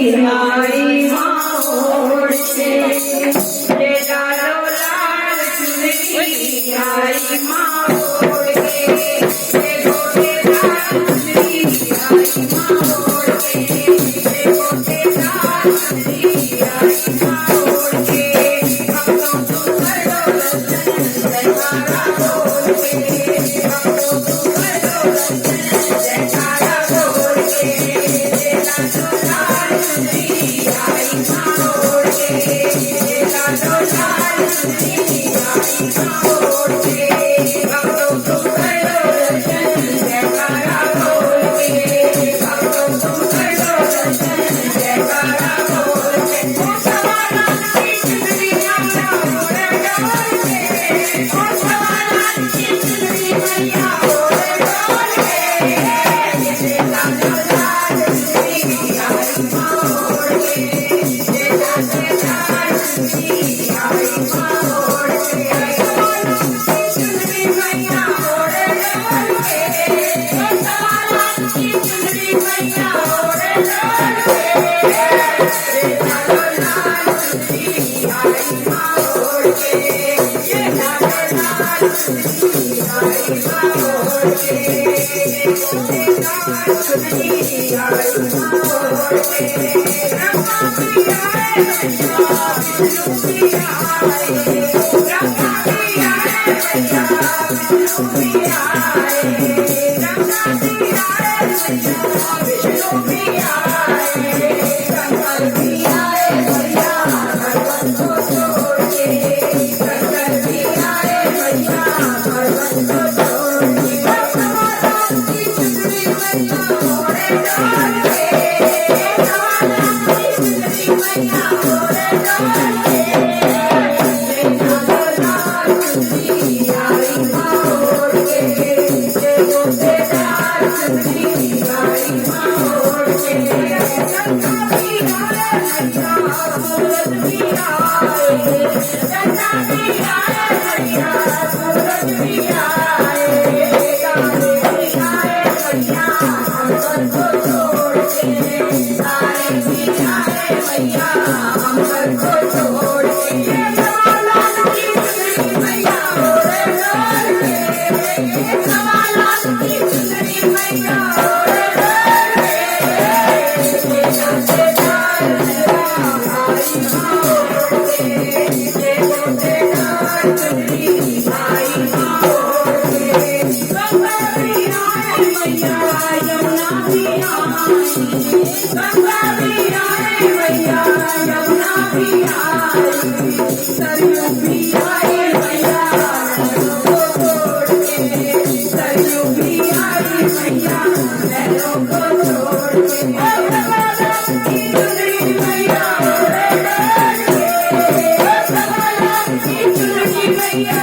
आई माँ के ये डालो लाल चुनरी आई माँ के ये गोटेदार चुनरी आई माँ के ये गोटेदार चुनरी आई माँ के भक्तों तुम कर दो दर्शन जयकारा बोल के भक्तों तुम कर दो दर्शन जयकारा बोल के ये डालो लाल चुनरी आई माँ के ये डालो लाल चुनरी आई माँ के भक्तों तुम कर दो दर्शन जयकारा बोल के भक्तों तुम कर दो दर्शन जयकारा बोल के ओ सवारा की चुनरी मैया मोरे डोल के ओ सवारा की चुनरी मैया मोरे डोल के ये डालो लाल चुनरी आई माँ के ये डालो लाल चुनरी आई माँ के सवारा की चुनरी मैया मोरे डोल के ओ सवारा की चुनरी मैया मोरे डोल के ये डालो लाल चुनरी आई माँ के ये डालो लाल चुनरी आई माँ के ये गोटेदार चुनरी आई माँ के ब्रह्मा भी आए भैया विष्णु भी आए ब्रह्मा भी आए भैया विष्णु भी आए ब्रह्मा भी आए भैया विष्णु भी आए शंकर भी आए भैया पर्वत को छोड़ के शंकर भी आए भैया पर्वत को छोड़ के सवारा की चुनरी मैया मोरे डाल के सवारा की चुनरी मैया मोरे डाल के ये डालो लाल चुनरी आई माँ के ये गोटेदार चुनरी आई माँ के चंदा भी आए भैया सूरज भी आए चंदा भी आए भैया सूरज भी आए तारे भी आए भैया अंबर को छोड़ के तारे भी आए भैया अंबर को छोड़ के सवाला की चुनरी मैया मोरे डाल के सवाला की चुनरी मैया मोरे डाल के ये गोटेदार आई माँ के ये गोटेदार चुनरी आई माँ के गंगा भी आए भैया यमुना भी आई गंगा भी आए भैया यमुना भी आई सरयू भी आए भैया नैनों को छोड़ के सरयू भी आई भैया नैनों को छोड़ के ओ सवारा की चुनरी मैया मोरे डाल के ओ सवारा की चुनरी मैया